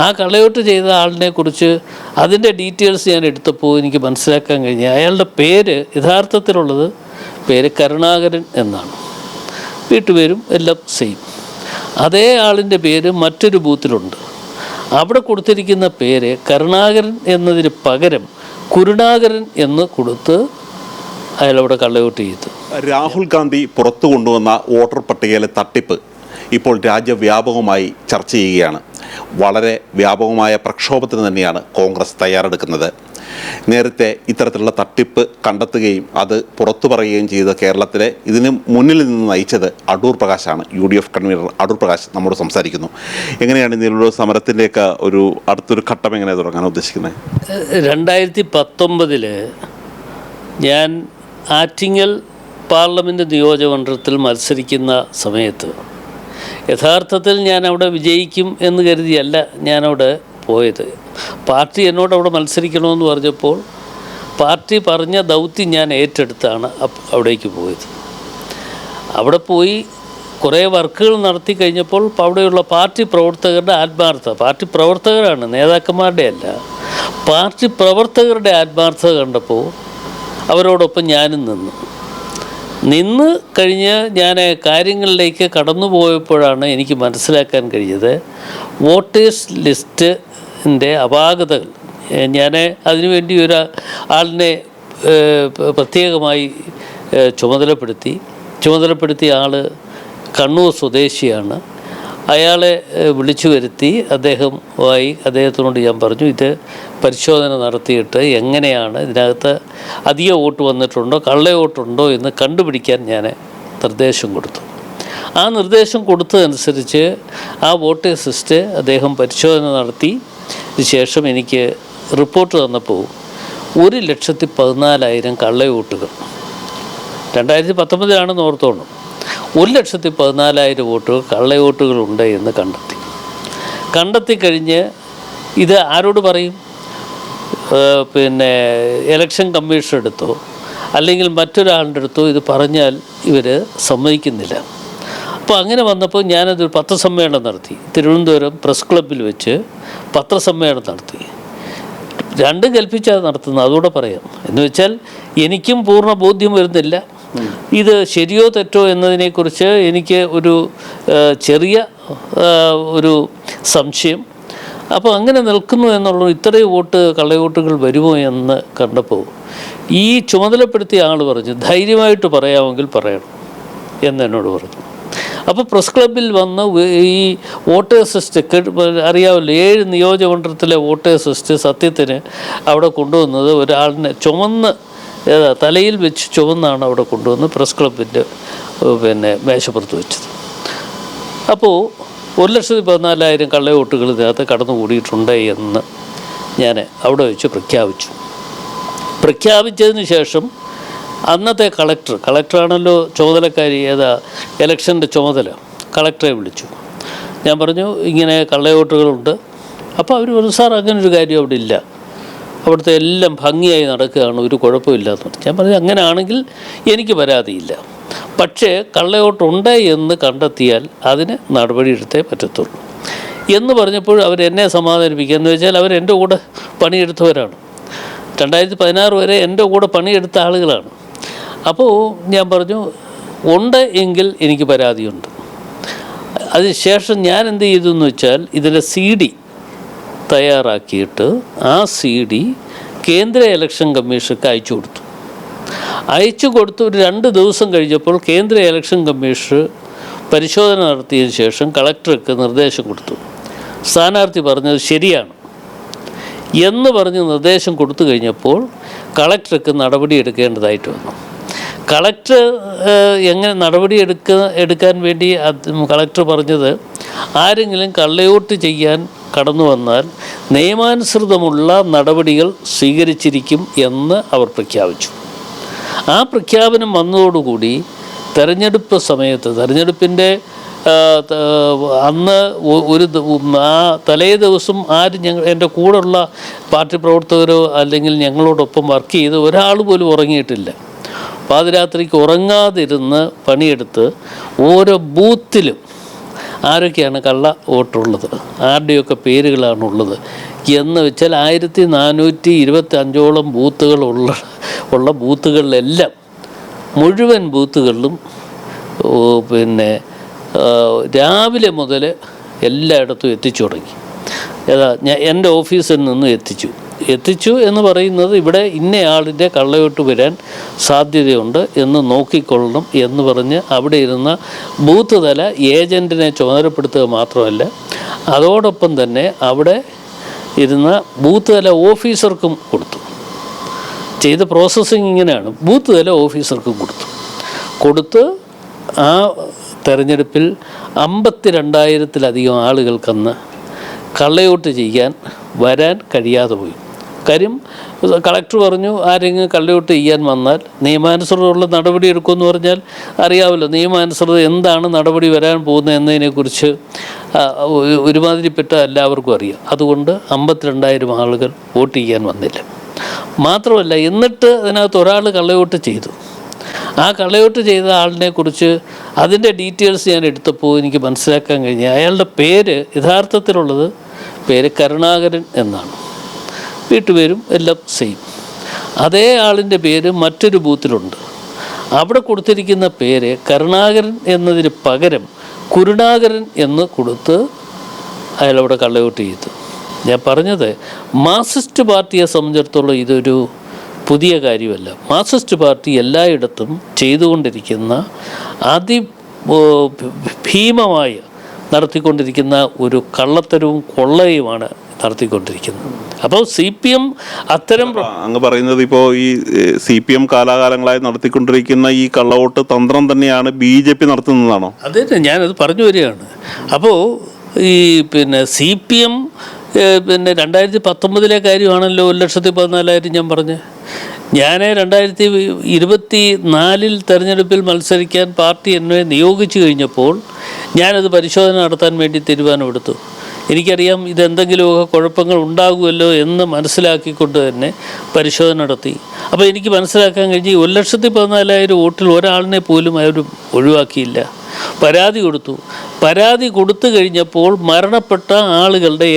ആ കള്ളവോട്ട് ചെയ്ത ആളിനെക്കുറിച്ച് അതിൻ്റെ ഡീറ്റെയിൽസ് ഞാൻ എടുത്തപ്പോൾ എനിക്ക് മനസ്സിലാക്കാൻ കഴിഞ്ഞു. അയാളുടെ പേര് യഥാർത്ഥത്തിലുള്ളത് പേര് കരുണാകരൻ എന്നാണ്. വീട്ടുപേരും എല്ലാം സെയിം. അതേ ആളിൻ്റെ പേര് മറ്റൊരു ബൂത്തിലുണ്ട്. അവിടെ കൊടുത്തിരിക്കുന്ന പേര് കരുണാകരൻ എന്നതിന് പകരം കുരുണാകരൻ എന്ന് കൊടുത്ത് അയാളവിടെ കള്ളവോട്ട് ചെയ്തു. രാഹുൽ ഗാന്ധി പുറത്തു കൊണ്ടുവന്ന വോട്ടർ പട്ടികയിലെ തട്ടിപ്പ് ഇപ്പോൾ രാജ്യവ്യാപകമായി ചർച്ച ചെയ്യുകയാണ്. വളരെ വ്യാപകമായ പ്രക്ഷോഭത്തിന് തന്നെയാണ് കോൺഗ്രസ് തയ്യാറെടുക്കുന്നത്. നേരത്തെ ഇത്തരത്തിലുള്ള തട്ടിപ്പ് കണ്ടെത്തുകയും അത് പുറത്തു പറയുകയും ചെയ്ത കേരളത്തിലെ ഇതിന് മുന്നിൽ നിന്ന് നയിച്ചത് അടൂർ പ്രകാശാണ്. UDF കൺവീനർ അടൂർ പ്രകാശ് നമ്മോട് സംസാരിക്കുന്നു. എങ്ങനെയാണ് ഇതിലുള്ള സമരത്തിൻ്റെയൊക്കെ ഒരു അടുത്തൊരു ഘട്ടം എങ്ങനെ തുടങ്ങാൻ ഉദ്ദേശിക്കുന്നത്? 2019 ഞാൻ ആറ്റിങ്ങൽ പാർലമെൻറ്റ് നിയോജകമണ്ഡലത്തിൽ മത്സരിക്കുന്ന സമയത്ത് യഥാർത്ഥത്തിൽ ഞാൻ അവിടെ വിജയിക്കും എന്ന് കരുതിയല്ല ഞാനവിടെ പോയത്. പാർട്ടി എന്നോട് അവിടെ മത്സരിക്കണമെന്ന് പറഞ്ഞപ്പോൾ പാർട്ടി പറഞ്ഞ ദൗത്യം ഞാൻ ഏറ്റെടുത്താണ് അവിടേക്ക് പോയത്. അവിടെ പോയി കുറേ വർക്കുകൾ നടത്തി കഴിഞ്ഞപ്പോൾ അവിടെയുള്ള പാർട്ടി പ്രവർത്തകരുടെ ആത്മാർത്ഥത, പാർട്ടി പ്രവർത്തകരാണ്, നേതാക്കന്മാരുടെ അല്ല, പാർട്ടി പ്രവർത്തകരുടെ ആത്മാർത്ഥത കണ്ടപ്പോൾ അവരോടൊപ്പം ഞാനും നിന്ന് കഴിഞ്ഞ് ഞാൻ കാര്യങ്ങളിലേക്ക് കടന്നു പോയപ്പോഴാണ് എനിക്ക് മനസ്സിലാക്കാൻ കഴിഞ്ഞത് വോട്ടേഴ്സ് ലിസ്റ്റിൻ്റെ അപാകതകൾ. ഞാൻ അതിനുവേണ്ടി ആളിനെ പ്രത്യേകമായി ചുമതലപ്പെടുത്തിയ ആൾ കണ്ണൂർ സ്വദേശിയാണ്. അയാളെ വിളിച്ചു വരുത്തി അദ്ദേഹത്തിനോട് ഞാൻ പറഞ്ഞു, ഇത് പരിശോധന നടത്തിയിട്ട് എങ്ങനെയാണ് ഇതിനകത്ത് അധിക വോട്ട് വന്നിട്ടുണ്ടോ കള്ളവോട്ടുണ്ടോ എന്ന് കണ്ടുപിടിക്കാൻ ഞാൻ നിർദ്ദേശം കൊടുത്തു. ആ നിർദ്ദേശം കൊടുത്തതനുസരിച്ച് ആ വോട്ടേഴ്സ് ലിസ്റ്റ് അദ്ദേഹം പരിശോധന നടത്തി ശേഷം എനിക്ക് റിപ്പോർട്ട് തന്നപ്പോൾ 1,14,000 കള്ളവോട്ടുകൾ 2019 ഓർത്തോണം. 1,14,000 വോട്ടുകൾ കള്ളവോട്ടുകളുണ്ട് എന്ന് കണ്ടെത്തി കഴിഞ്ഞ് ഇത് ആരോട് പറയും? ഇലക്ഷൻ കമ്മീഷൻ എടുത്തോ അല്ലെങ്കിൽ മറ്റൊരാളുടെ അടുത്തോ ഇത് പറഞ്ഞാൽ ഇവർ സമ്മതിക്കുന്നില്ല. അപ്പോൾ അങ്ങനെ വന്നപ്പോൾ ഞാനതൊരു പത്രസമ്മേളനം നടത്തി. തിരുവനന്തപുരം പ്രസ് ക്ലബ്ബിൽ വെച്ച് പത്രസമ്മേളനം നടത്തി. രണ്ടും കൽപ്പിച്ചാണ് നടത്തുന്നത്, അതുകൂടെ പറയാം. എന്ന് വെച്ചാൽ എനിക്കും പൂർണ്ണ ബോധ്യം വരുന്നില്ല ഇത് ശരിയോ തെറ്റോ എന്നതിനെക്കുറിച്ച്. എനിക്ക് ഒരു ചെറിയ ഒരു സംശയം. അപ്പോൾ അങ്ങനെ നിൽക്കുന്നു എന്നുള്ളൂ. ഇത്രയും കള്ളവോട്ടുകൾ വരുമോ എന്ന് കണ്ടപ്പോൾ ഈ ചുമതലപ്പെടുത്തിയ ആൾ പറഞ്ഞു, ധൈര്യമായിട്ട് പറയാമെങ്കിൽ പറയണം എന്നോട് പറഞ്ഞു. അപ്പോൾ പ്രസ് ക്ലബ്ബിൽ വന്ന് ഈ വോട്ടേഴ്സ് ലിസ്റ്റ് അറിയാമല്ലോ, 7 നിയോജകമണ്ഡലത്തിലെ വോട്ടേഴ്സ് ലിസ്റ്റ് സത്യത്തിന് അവിടെ കൊണ്ടുവന്നത് ഒരാളിനെ തലയിൽ വെച്ച് ചുവന്നാണ് അവിടെ കൊണ്ടുവന്ന് പ്രസ് ക്ലബിൻ്റെ മേശപ്പുറത്ത് വെച്ചത്. അപ്പോൾ 1,14,000 കള്ളവോട്ടുകൾ ഇതിനകത്ത് കടന്നുകൂടിയിട്ടുണ്ട് എന്ന് ഞാൻ അവിടെ വെച്ച് പ്രഖ്യാപിച്ചതിന് ശേഷം അന്നത്തെ കളക്ടറാണല്ലോ ചുമതലക്കാരി, ഇലക്ഷൻ്റെ ചുമതല, കളക്ടറെ വിളിച്ചു. ഞാൻ പറഞ്ഞു ഇങ്ങനെ കള്ളവോട്ടുകളുണ്ട്. അപ്പോൾ അവർ പറഞ്ഞു, സാർ അങ്ങനൊരു കാര്യം അവിടെ ഇല്ല, അവിടുത്തെ എല്ലാം ഭംഗിയായി നടക്കുകയാണ്, ഒരു കുഴപ്പമില്ലാന്ന് പറഞ്ഞു. ഞാൻ പറഞ്ഞു അങ്ങനെയാണെങ്കിൽ എനിക്ക് പരാതിയില്ല, പക്ഷേ കള്ളവോട്ടുണ്ട് എന്ന് കണ്ടെത്തിയാൽ അതിന് നടപടിയെടുത്തേ പറ്റത്തുള്ളൂ എന്ന് പറഞ്ഞപ്പോൾ അവരെന്നെ സമാധാനിപ്പിക്കുക. എന്ന് വെച്ചാൽ അവരെൻ്റെ കൂടെ പണിയെടുത്തവരാണ്, 2016 വരെ എൻ്റെ കൂടെ പണിയെടുത്ത ആളുകളാണ്. അപ്പോൾ ഞാൻ പറഞ്ഞു ഉണ്ട് എങ്കിൽ എനിക്ക് പരാതിയുണ്ട്. അതിനുശേഷം ഞാൻ എന്ത് ചെയ്തു എന്ന് വെച്ചാൽ ഇതിൻ്റെ CD തയ്യാറാക്കിയിട്ട് ആ CD കേന്ദ്ര ഇലക്ഷൻ കമ്മീഷർക്ക് അയച്ചു കൊടുത്തു. ഒരു 2 ദിവസം കഴിഞ്ഞപ്പോൾ കേന്ദ്ര ഇലക്ഷൻ കമ്മീഷൻ പരിശോധന നടത്തിയതിന് ശേഷം കളക്ടർക്ക് നിർദ്ദേശം കൊടുത്തു. സ്ഥാനാർത്ഥി പറഞ്ഞത് ശരിയാണ് എന്ന് പറഞ്ഞ് നിർദ്ദേശം കൊടുത്തു കഴിഞ്ഞപ്പോൾ കളക്ടർക്ക് നടപടിയെടുക്കേണ്ടതായിട്ട് വന്നു. കളക്ടർ എങ്ങനെ എടുക്കാൻ വേണ്ടി കളക്ടർ പറഞ്ഞത്, ആരെങ്കിലും കള്ളവോട്ട് ചെയ്യാൻ കടന്നു വന്നാൽ നിയമാനുസൃതമുള്ള നടപടികൾ സ്വീകരിച്ചിരിക്കും എന്ന് അവർ പ്രഖ്യാപിച്ചു. ആ പ്രഖ്യാപനം വന്നതോടുകൂടി തെരഞ്ഞെടുപ്പിൻ്റെ അന്ന് ആ തലേ ദിവസം എൻ്റെ കൂടെയുള്ള പാർട്ടി പ്രവർത്തകരോ അല്ലെങ്കിൽ ഞങ്ങളോടൊപ്പം വർക്ക് ചെയ്ത് ഒരാൾ പോലും ഉറങ്ങിയിട്ടില്ല. പാതിരാത്രിക്ക് ഉറങ്ങാതിരുന്ന് പണിയെടുത്ത് ഓരോ ബൂത്തിലും ആരൊക്കെയാണ് കള്ള വോട്ടുള്ളത്, ആരുടെയൊക്കെ പേരുകളാണുള്ളത് എന്ന് വെച്ചാൽ 1425ഓളം ഉള്ള ബൂത്തുകളിലെല്ലാം മുഴുവൻ ബൂത്തുകളിലും പിന്നെ രാവിലെ മുതൽ എല്ലായിടത്തും എത്തിച്ചു തുടങ്ങി. എൻ്റെ ഓഫീസിൽ നിന്ന് എത്തിച്ചു എന്ന് പറയുന്നത് ഇവിടെ ഇന്നയാളിൻ്റെ കള്ളവോട്ട് വരാൻ സാധ്യതയുണ്ട് എന്ന് നോക്കിക്കൊള്ളണം എന്ന് പറഞ്ഞ് അവിടെ ഇരുന്ന ബൂത്ത് തല ഏജൻറ്റിനെ ചുമതലപ്പെടുത്തുക മാത്രമല്ല, അതോടൊപ്പം തന്നെ അവിടെ ഇരുന്ന ബൂത്ത് തല ഓഫീസർക്കും കൊടുത്തു. ചെയ്ത പ്രോസസ്സിങ് ഇങ്ങനെയാണ്. ബൂത്ത് തല ഓഫീസർക്കും കൊടുത്ത് ആ തെരഞ്ഞെടുപ്പിൽ 52,000-ലധികം ആളുകൾക്കന്ന് കള്ളവോട്ട് ചെയ്യാൻ വരാൻ കഴിയാതെ പോയി. കാര്യം കളക്ടർ പറഞ്ഞു, ആരെങ്കിലും കള്ളവോട്ട് ചെയ്യാൻ വന്നാൽ നിയമാനുസൃതമുള്ള നടപടി എടുക്കുമെന്ന് പറഞ്ഞാൽ അറിയാമല്ലോ, നിയമാനുസൃതം എന്താണ് നടപടി വരാൻ പോകുന്നത് എന്നതിനെക്കുറിച്ച് ഒരുമാതിരിപ്പെട്ട എല്ലാവർക്കും അറിയാം. അതുകൊണ്ട് 52,000 ആളുകൾ വോട്ട് ചെയ്യാൻ വന്നില്ല. മാത്രമല്ല, എന്നിട്ട് അതിനകത്ത് ഒരാൾ കള്ളവോട്ട് ചെയ്തു. ആ കള്ളവോട്ട് ചെയ്ത ആളിനെക്കുറിച്ച് അതിൻ്റെ ഡീറ്റെയിൽസ് ഞാൻ എടുത്തപ്പോൾ എനിക്ക് മനസ്സിലാക്കാൻ കഴിഞ്ഞു, അയാളുടെ പേര് യഥാർത്ഥത്തിലുള്ളത് പേര് കരുണാകരൻ എന്നാണ്. വീട്ടുപേരും എല്ലാം സെയിം. അതേ ആളിൻ്റെ പേര് മറ്റൊരു ബൂത്തിലുണ്ട്. അവിടെ കൊടുത്തിരിക്കുന്ന പേര് കരുണാകരൻ എന്നതിന് പകരം കുരുണാകരൻ എന്ന് കൊടുത്ത് അയാളവിടെ കള്ളവോട്ട് ചെയ്തു. ഞാൻ പറഞ്ഞത്, മാർക്സിസ്റ്റ് പാർട്ടിയെ സംബന്ധിച്ചിടത്തോളം ഇതൊരു പുതിയ കാര്യമല്ല. മാർക്സിസ്റ്റ് പാർട്ടി എല്ലായിടത്തും ചെയ്തുകൊണ്ടിരിക്കുന്ന ഭീമമായി നടത്തിക്കൊണ്ടിരിക്കുന്ന ഒരു കള്ളത്തരവും കൊള്ളയുമാണ് നടത്തിക്കൊണ്ടിരിക്കുന്നത്. അപ്പോൾ CPM അത്തരം അങ്ങ് പറയുന്നത് ഇപ്പോൾ ഈ CPM കാലാകാലങ്ങളായി നടത്തിക്കൊണ്ടിരിക്കുന്ന ഈ കള്ളവോട്ട് തന്ത്രം തന്നെയാണ് BJP നടത്തുന്നതാണോ? അതെ, ഞാനത് പറഞ്ഞു വരികയാണ്. അപ്പോൾ ഈ CPM 2019 കാര്യമാണല്ലോ 1,14,000 ഞാൻ പറഞ്ഞത്. ഞാൻ 2024 തെരഞ്ഞെടുപ്പിൽ മത്സരിക്കാൻ പാർട്ടി എന്നെ നിയോഗിച്ചു കഴിഞ്ഞപ്പോൾ ഞാനത് പരിശോധന നടത്താൻ വേണ്ടി തീരുമാനമെടുത്തു. എനിക്കറിയാം ഇതെന്തെങ്കിലുമൊക്കെ കുഴപ്പങ്ങൾ ഉണ്ടാകുമല്ലോ എന്ന് മനസ്സിലാക്കിക്കൊണ്ട് തന്നെ പരിശോധന നടത്തി. അപ്പോൾ എനിക്ക് മനസ്സിലാക്കാൻ കഴിഞ്ഞ് 1,14,000 വോട്ടിൽ ഒരാളിനെ പോലും അവർ ഒഴിവാക്കിയില്ല. പരാതി കൊടുത്തു കഴിഞ്ഞപ്പോൾ മരണപ്പെട്ട ആളുകളുടെ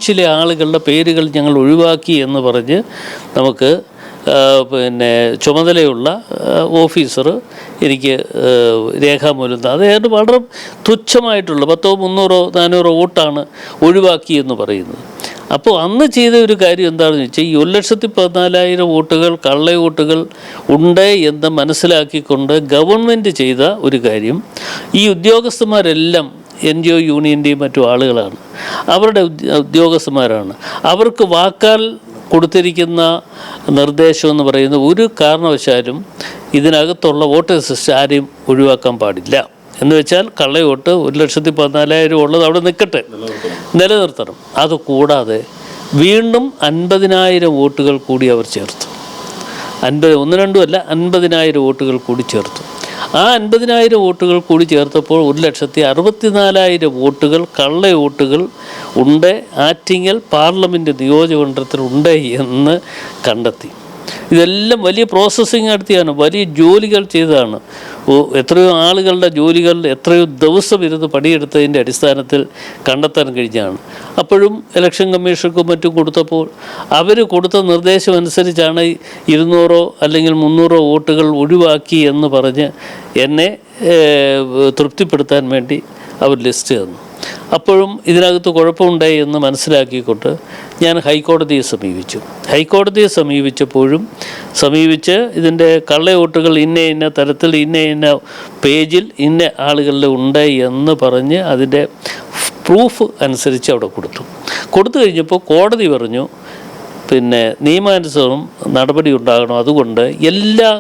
ചില ആളുകളുടെ പേരുകൾ ഞങ്ങൾ ഒഴിവാക്കി എന്ന് പറഞ്ഞ് നമുക്ക് ചുമതലയുള്ള ഓഫീസർ എനിക്ക് രേഖാമൂലം അതായത് വളരെ തുച്ഛമായിട്ടുള്ള 100, 300, 400 വോട്ടാണ് ഒഴിവാക്കി എന്ന് പറയുന്നത്. അപ്പോൾ അന്ന് ചെയ്ത ഒരു കാര്യം എന്താണെന്ന് വെച്ചാൽ, ഈ 1,14,000 വോട്ടുകൾ കള്ളവോട്ടുകൾ ഉണ്ട് എന്ന് മനസ്സിലാക്കിക്കൊണ്ട് ഗവൺമെൻറ് ചെയ്ത ഒരു കാര്യം, ഈ ഉദ്യോഗസ്ഥന്മാരെല്ലാം NGO യൂണിയൻ്റെയും മറ്റു ആളുകളാണ്, അവരുടെ ഉദ്യോഗസ്ഥന്മാരാണ്. അവർക്ക് വാക്കാൽ കൊടുത്തിരിക്കുന്ന നിർദ്ദേശം എന്ന് പറയുന്നത്, ഒരു കാരണവശാലും ഇതിനകത്തുള്ള വോട്ടേഴ്സ് ലിസ്റ്റ് ആരെയും ഒഴിവാക്കാൻ പാടില്ല എന്ന് വെച്ചാൽ കള്ളവോട്ട് 1,14,000 ഉള്ളത് അവിടെ നിലനിർത്തണം. അതുകൂടാതെ വീണ്ടും 50,000 വോട്ടുകൾ കൂടി അവർ ചേർത്തു. 1-2 അല്ല, 50,000 വോട്ടുകൾ കൂടി ചേർത്തു. ആ 50,000 വോട്ടുകൾ കൂടി ചേർത്തപ്പോൾ 1,64,000 വോട്ടുകൾ കള്ളവോട്ടുകൾ ഉണ്ട്, ആറ്റിങ്ങൽ പാർലമെൻറ്റ് നിയോജകമണ്ഡലത്തിൽ ഉണ്ട് എന്ന് കണ്ടെത്തി. ഇതെല്ലാം വലിയ പ്രോസസ്സിങ് നടത്തിയാണ്, വലിയ ജോലികൾ ചെയ്തതാണ്. എത്രയോ ആളുകളുടെ ജോലികൾ എത്രയോ ദിവസം ഇരുന്ന് പണിയെടുത്തതിൻ്റെ അടിസ്ഥാനത്തിൽ കണ്ടെത്താൻ കഴിഞ്ഞാണ്. അപ്പോഴും ഇലക്ഷൻ കമ്മീഷനും മറ്റും കൊടുത്തപ്പോൾ അവർ കൊടുത്ത നിർദ്ദേശം അനുസരിച്ചാണ് 200 അല്ലെങ്കിൽ 300 വോട്ടുകൾ ഒഴിവാക്കി എന്ന് പറഞ്ഞ് എന്നെ തൃപ്തിപ്പെടുത്താൻ വേണ്ടി അവർ ലിസ്റ്റ് തന്നു. അപ്പോഴും ഇതിനകത്ത് കുഴപ്പമുണ്ടായി എന്ന് മനസ്സിലാക്കിക്കൊണ്ട് ഞാൻ ഹൈക്കോടതിയെ സമീപിച്ച് ഇതിൻ്റെ കള്ളവോട്ടുകൾ ഇന്ന തരത്തിൽ ഇന്ന പേജിൽ ഇന്ന ആളുകളിൽ ഉണ്ട് എന്ന് പറഞ്ഞ് അതിൻ്റെ പ്രൂഫ് അനുസരിച്ച് അവിടെ കൊടുത്തു കഴിഞ്ഞപ്പോൾ കോടതി പറഞ്ഞു, നിയമാനുസൃതം നടപടി ഉണ്ടാകണം. അതുകൊണ്ട് എല്ലാ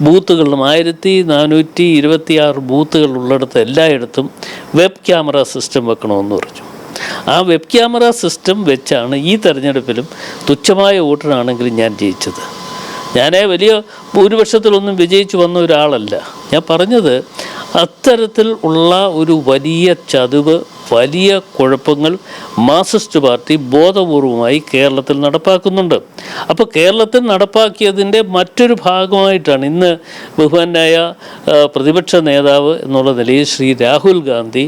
ബൂത്തുകളിലും 1426 ബൂത്തുകളുള്ളിടത്ത് എല്ലായിടത്തും വെബ് ക്യാമറ സിസ്റ്റം വെക്കണമെന്ന് പറഞ്ഞു. ആ വെബ് ക്യാമറ സിസ്റ്റം വെച്ചാണ് ഈ തെരഞ്ഞെടുപ്പിലും തുച്ഛമായ വോട്ടിനാണെങ്കിലും ഞാൻ ജയിച്ചത്. ഞാൻ വലിയ ഭൂരിപക്ഷത്തിലൊന്നും വിജയിച്ചു വന്ന ഒരാളല്ല. ഞാൻ പറഞ്ഞത് അത്തരത്തിൽ ഉള്ള ഒരു വലിയ ചതിവ്, വലിയ കുഴപ്പങ്ങൾ മാർക്സിസ്റ്റ് പാർട്ടി ബോധപൂർവമായി കേരളത്തിൽ നടപ്പാക്കുന്നുണ്ട്. അപ്പോൾ കേരളത്തിൽ നടപ്പാക്കിയതിൻ്റെ മറ്റൊരു ഭാഗമായിട്ടാണ് ഇന്ന് ബഹുമാനായ പ്രതിപക്ഷ നേതാവ് എന്നുള്ള നിലയിൽ ശ്രീ രാഹുൽ ഗാന്ധി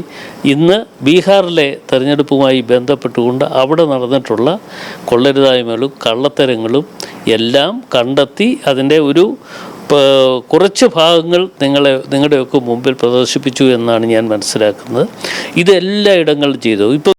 ഇന്ന് ബീഹാറിലെ തെരഞ്ഞെടുപ്പുമായി ബന്ധപ്പെട്ടുകൊണ്ട് അവിടെ നടന്നിട്ടുള്ള കൊള്ളരുതായ്മകളും കള്ളത്തരങ്ങളും എല്ലാം കണ്ടെത്തി അതിൻ്റെ ഒരു കുറച്ച് ഭാഗങ്ങൾ നിങ്ങളുടെയൊക്കെ മുമ്പിൽ പ്രദർശിപ്പിച്ചു എന്നാണ് ഞാൻ മനസ്സിലാക്കുന്നത്. ഇതെല്ലാ ഇടങ്ങളിലും ചെയ്തു. ഇപ്പോൾ